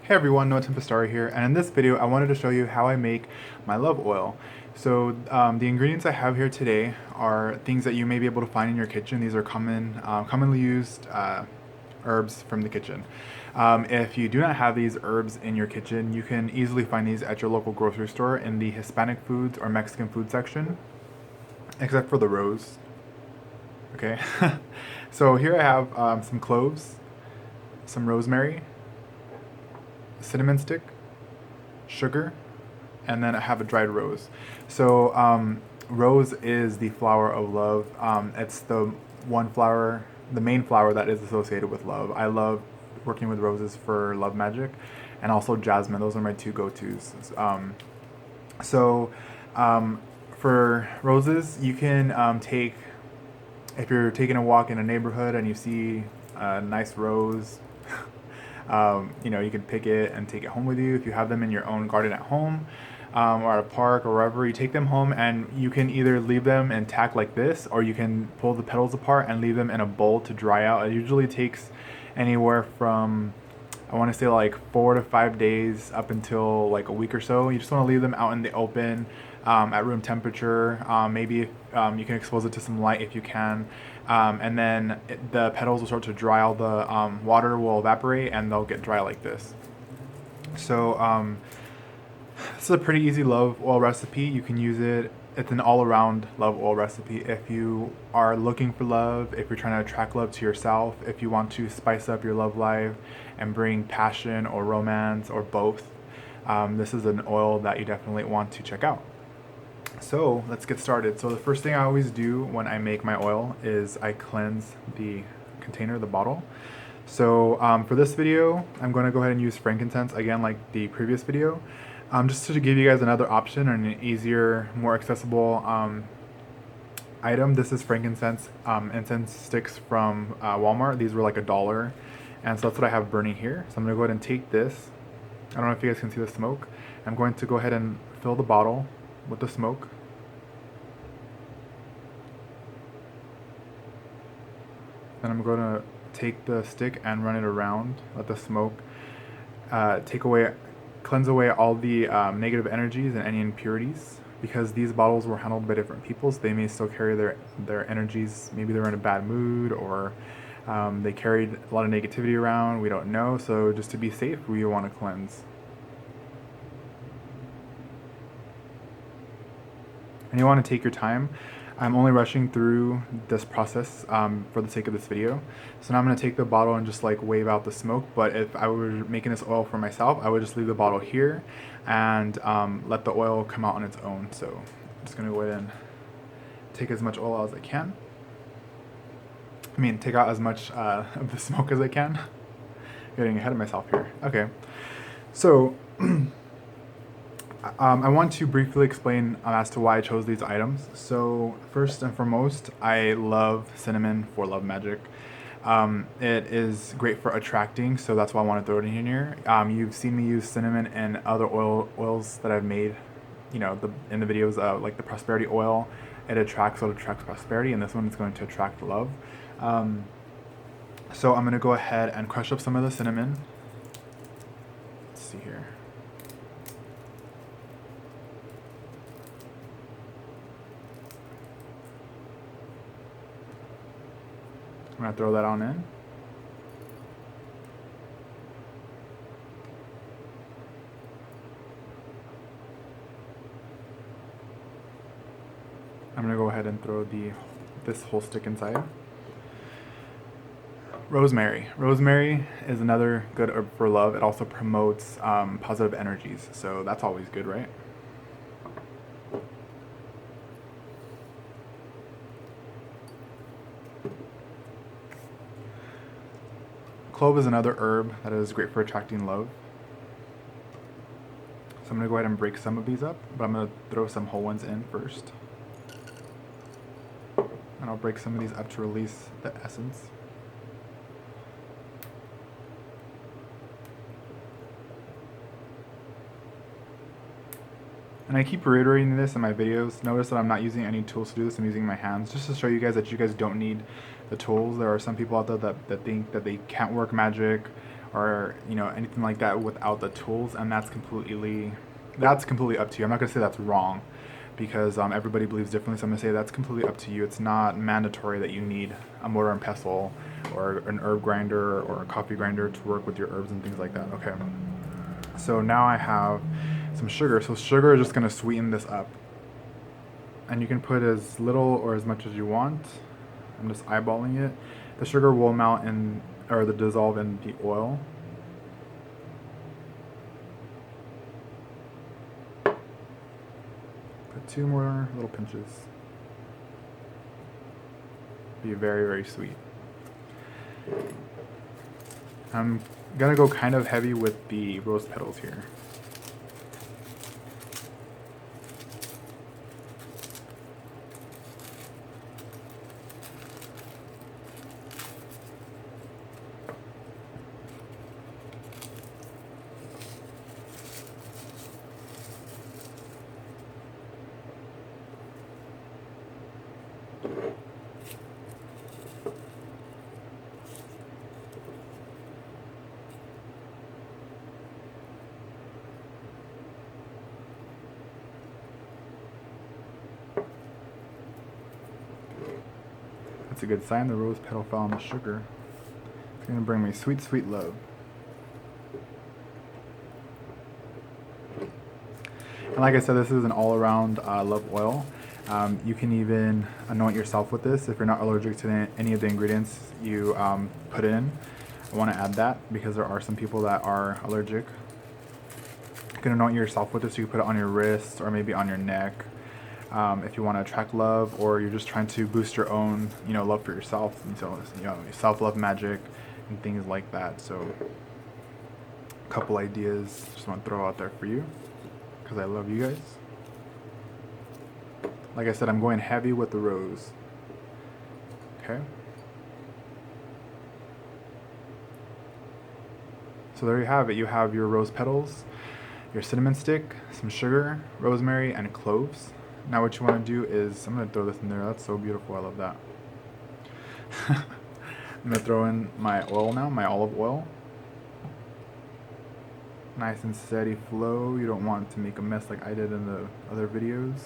Hey everyone, noah.tempestarii here, and in this video I wanted to show you how I make my love oil. So the ingredients I have here today are things that you may be able to find in your kitchen. These are commonly used herbs from the kitchen. If you do not have these herbs in your kitchen, you can easily find these at your local grocery store in the Hispanic foods or Mexican food section, except for the rose. Okay, so here I have some cloves, some rosemary, cinnamon stick, sugar, and then I have a dried rose. So rose is the flower of love. It's the the main flower that is associated with love. I love working with roses for love magic, and also jasmine. Those are my two go-tos. So for roses, you can take, if you're taking a walk in a neighborhood and you see a nice rose, you can pick it and take it home with you. If you have them in your own garden at home, or at a park or wherever, you take them home and you can either leave them intact like this, or you can pull the petals apart and leave them in a bowl to dry out. It usually takes anywhere from, I want to say, like 4 to 5 days up until like a week or so. You just want to leave them out in the open, at room temperature. Maybe you can expose it to some light if you can. And then the petals will start to dry. All the water will evaporate and they'll get dry like this. So this is a pretty easy love oil recipe. You can use it. It's an all-around love oil recipe. If you are looking for love, if you're trying to attract love to yourself, if you want to spice up your love life and bring passion or romance or both, this is an oil that you definitely want to check out. So let's get started. So the first thing I always do when I make my oil is I cleanse the container, the bottle. So for this video, I'm going to go ahead and use frankincense again, like the previous video, just to give you guys another option and an easier, more accessible item. This is frankincense incense sticks from Walmart. These were like $1, and so that's what I have burning here. So I'm going to go ahead and take this. I don't know if you guys can see the smoke. I'm going to go ahead and fill the bottle with the smoke. Then I'm going to take the stick and run it around, let the smoke cleanse away all the negative energies and any impurities. Because these bottles were handled by different people, so they may still carry their energies. Maybe they're in a bad mood, or they carried a lot of negativity around. We don't know. So just to be safe, we want to cleanse. And you want to take your time. I'm only rushing through this process for the sake of this video. So now I'm going to take the bottle and just like wave out the smoke. But if I were making this oil for myself, I would just leave the bottle here and let the oil come out on its own. So I'm just going to go ahead and take as much oil as I can. Take out as much of the smoke as I can. Getting ahead of myself here. Okay. So I want to briefly explain as to why I chose these items. So first and foremost, I love cinnamon for love magic. It is great for attracting, so that's why I want to throw it in here. You've seen me use cinnamon in other oils that I've made, in the videos, like the prosperity oil. It attracts prosperity, and this one is going to attract love. So I'm going to go ahead and crush up some of the cinnamon. Let's see here. I'm going to throw that on in. I'm going to go ahead and throw this whole stick inside. Rosemary. Rosemary is another good herb for love. It also promotes positive energies, so that's always good, right? Clove is another herb that is great for attracting love. So I'm going to go ahead and break some of these up, but I'm going to throw some whole ones in first. And I'll break some of these up to release the essence. And I keep reiterating this in my videos. Notice that I'm not using any tools to do this. I'm using my hands just to show you guys that you guys don't need the tools. There are some people out there that think that they can't work magic, or anything like that without the tools, and that's completely up to you. I'm not gonna say that's wrong, because everybody believes differently. So I'm gonna say that's completely up to you. It's not mandatory that you need a mortar and pestle or an herb grinder or a coffee grinder to work with your herbs and things like that. Okay. So now I have some sugar. So sugar is just gonna sweeten this up, and you can put as little or as much as you want. I'm just eyeballing it. The sugar will melt dissolve in the oil. Put 2 more little pinches. Be very, very sweet. I'm gonna go kind of heavy with the rose petals here. That's a good sign. The rose petal fell on the sugar. It's gonna bring me sweet, sweet love. And like I said, this is an all-around love oil. You can even anoint yourself with this if you're not allergic to any of the ingredients you put in. I want to add that because there are some people that are allergic. You can anoint yourself with this. You can put it on your wrist or maybe on your neck. If you want to attract love, or you're just trying to boost your own, love for yourself, and so self-love magic and things like that. So, a couple ideas just want to throw out there for you because I love you guys. Like I said, I'm going heavy with the rose. Okay. So there you have it. You have your rose petals, your cinnamon stick, some sugar, rosemary, and cloves. Now what you want to do is, I'm going to throw this in there. That's so beautiful. I love that. I'm going to throw in my oil now, my olive oil. Nice and steady flow. You don't want to make a mess like I did in the other videos.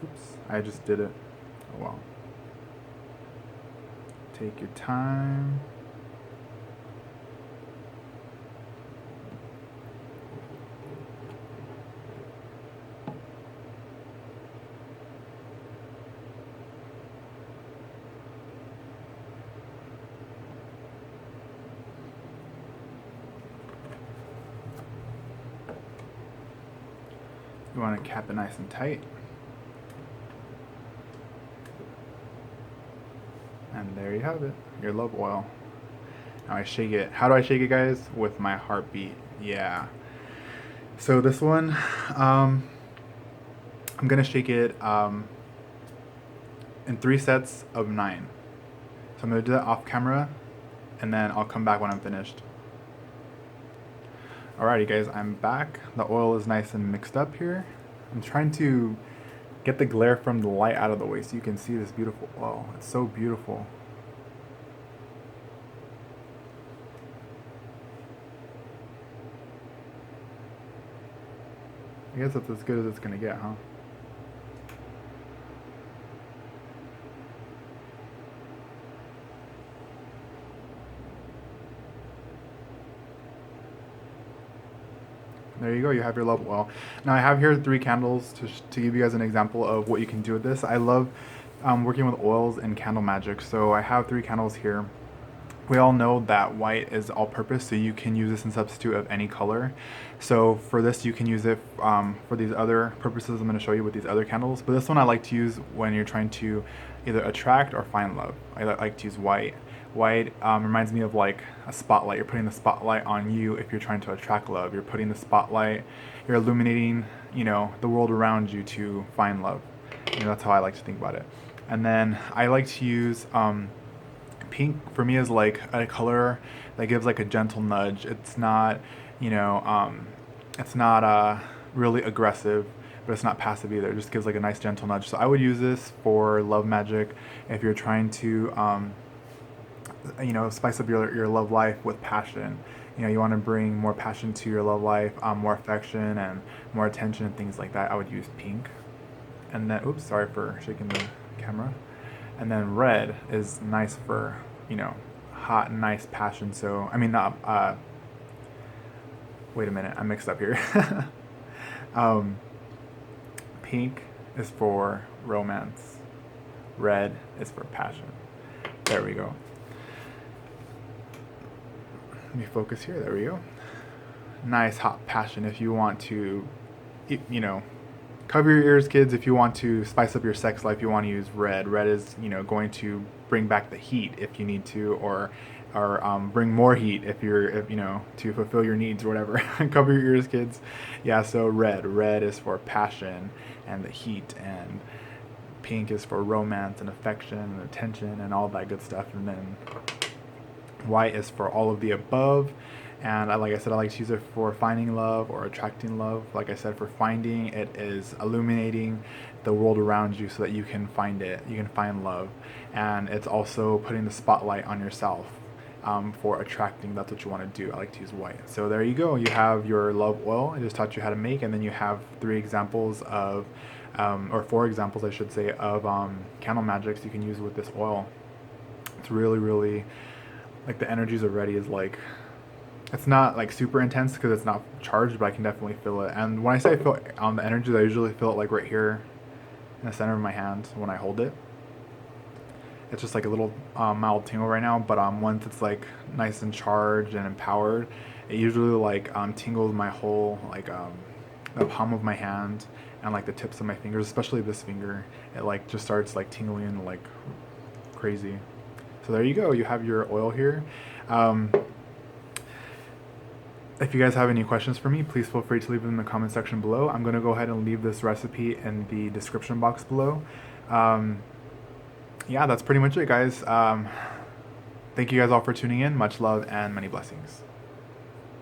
Oops, I just did it. Oh wow. Take your time. You want to cap it nice and tight. And there you have it, your love oil. Now I shake it. How do I shake it, guys? With my heartbeat. Yeah. So this one, I'm gonna shake it in 3 sets of 9. So I'm gonna do that off camera, and then I'll come back when I'm finished. Alrighty guys, I'm back. The oil is nice and mixed up here. I'm trying to get the glare from the light out of the way so you can see this beautiful oil. It's so beautiful. I guess that's as good as it's gonna get, huh? There you go, you have your love oil. Now I have here 3 candles to give you guys an example of what you can do with this. I love working with oils and candle magic, so I have 3 candles here. We all know that white is all-purpose, so you can use this in substitute of any color. So for this, you can use it for these other purposes I'm going to show you with these other candles. But this one I like to use when you're trying to either attract or find love. I like to use white. White reminds me of like a spotlight. You're putting the spotlight on you if you're trying to attract love. You're putting the spotlight, you're illuminating, the world around you to find love. That's how I like to think about it. And then I like to use pink for me is like a color that gives like a gentle nudge. It's not, it's not really aggressive, but it's not passive either. It just gives like a nice gentle nudge. So I would use this for love magic if you're trying to spice up your love life with passion. You want to bring more passion to your love life, more affection and more attention and things like that. I would use pink. And then, oops, sorry for shaking the camera. And then red is nice for, hot, nice passion. So, I mean, not, wait a minute, I mixed up here. um, Pink is for romance. Red is for passion. There we go. Let me focus here. There we go. Nice hot passion. If you want to, cover your ears, kids. If you want to spice up your sex life, you want to use red. Red is, going to bring back the heat if you need to, or bring more heat if to fulfill your needs or whatever. Cover your ears, kids. Yeah. So red. Red is for passion and the heat, and pink is for romance and affection and attention and all that good stuff. And then white is for all of the above. And like I said, I like to use it for finding love or attracting love. Like I said, for finding, it is illuminating the world around you so that you can find it. You can find love. And it's also putting the spotlight on yourself. For attracting, that's what you want to do. I like to use white. So there you go. You have your love oil. I just taught you how to make, and then you have 3 examples of, or 4 examples, I should say, of candle magics you can use with this oil. It's really, really, like, the energies already is like, it's not like super intense because it's not charged, but I can definitely feel it. And when I say I feel the energies, I usually feel it like right here in the center of my hand when I hold it. It's just like a little mild tingle right now, but once it's like nice and charged and empowered, it usually like tingles my whole the palm of my hand and like the tips of my fingers, especially this finger. It like just starts like tingling like crazy. So there you go. You have your oil here. If you guys have any questions for me, please feel free to leave them in the comment section below. I'm going to go ahead and leave this recipe in the description box below. Yeah, that's pretty much it, guys. Thank you guys all for tuning in. Much love and many blessings.